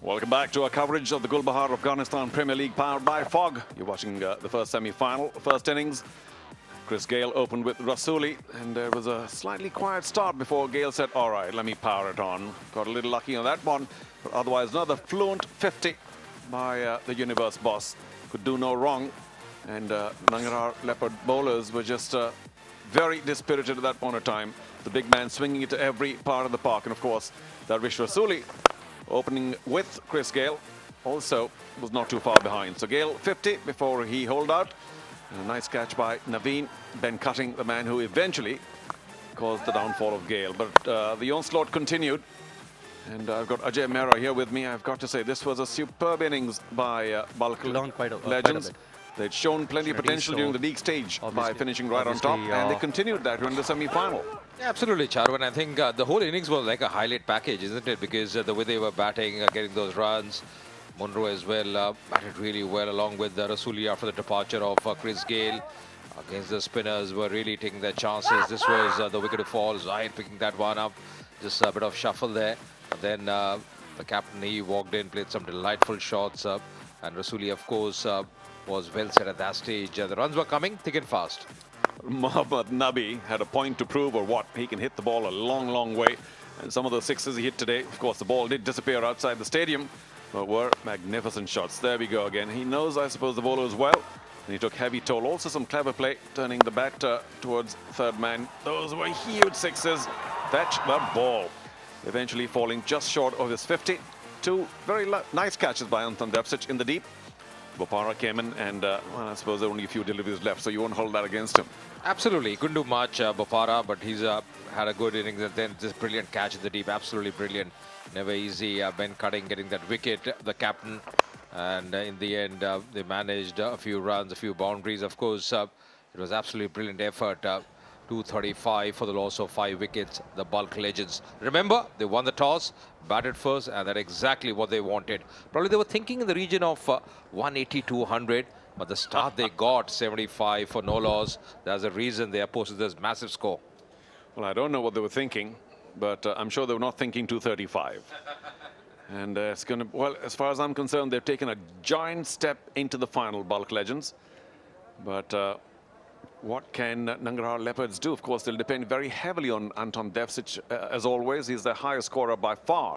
Welcome back to our coverage of the Gulbahar Afghanistan Premier League powered by Fog. You're watching the first semi-final, first innings. Chris Gayle opened with Rasuli, and there was a slightly quiet start before Gayle said, all right, let me power it on. Got a little lucky on that one, but otherwise another fluent 50 by the universe boss. Could do no wrong, and Nengrehar Leopard bowlers were just very dispirited at that point of time. The big man swinging it to every part of the park, and of course, Darvish Rasuli opening with Chris Gayle also was not too far behind. So Gayle 50 before he holed out. And a nice catch by Naveen, Ben Cutting, the man who eventually caused the downfall of Gayle. But the onslaught continued. And I've got Ajay Mehra here with me. I've got to say, this was a superb innings by Bulk Legends. They'd shown plenty of potential during the league stage by finishing right on top, and they continued that in the semi-final. Yeah, absolutely, Charwan. I think the whole innings was like a highlight package, isn't it? Because the way they were batting, getting those runs. Monroe as well batted really well along with Rasuli after the departure of Chris Gayle. Against the spinners were really taking their chances. This was the wicket to fall. Zahir picking that one up. Just a bit of shuffle there. And then the captain, he walked in, played some delightful shots. And Rasuli, of course, was well set at that stage. The runs were coming thick and fast. Mohammad Nabi had a point to prove, or what? He can hit the ball a long, long way. And some of the sixes he hit today, of course, the ball did disappear outside the stadium. But were magnificent shots. There we go again. He knows, I suppose, the bowlers well. And he took heavy toll. Also some clever play, turning the bat towards third man. Those were huge sixes. Fetch the ball. Eventually falling just short of his 50. Two very nice catches by Anton Devsic in the deep. Bopara came in and, well, I suppose there are only a few deliveries left, so you won't hold that against him. Absolutely. He couldn't do much, Bopara, but he's had a good innings. And then this brilliant catch in the deep. Absolutely brilliant. Never easy. Ben Cutting getting that wicket, the captain. And in the end, they managed a few runs, a few boundaries. Of course, it was absolutely brilliant effort. 235 for the loss of 5 wickets, the Bulk Legends. Remember, they won the toss, batted first, and that's exactly what they wanted. Probably they were thinking in the region of 180, 200, but the start they got, 75 for no loss. There's a reason they posted this massive score. Well, I don't know what they were thinking, but I'm sure they were not thinking 235. And it's going to, well, as far as I'm concerned, they've taken a giant step into the final, Bulk Legends. But what can Nengrehar Leopards do? Of course, they'll depend very heavily on Anton Devsic, as always. He's the highest scorer by far.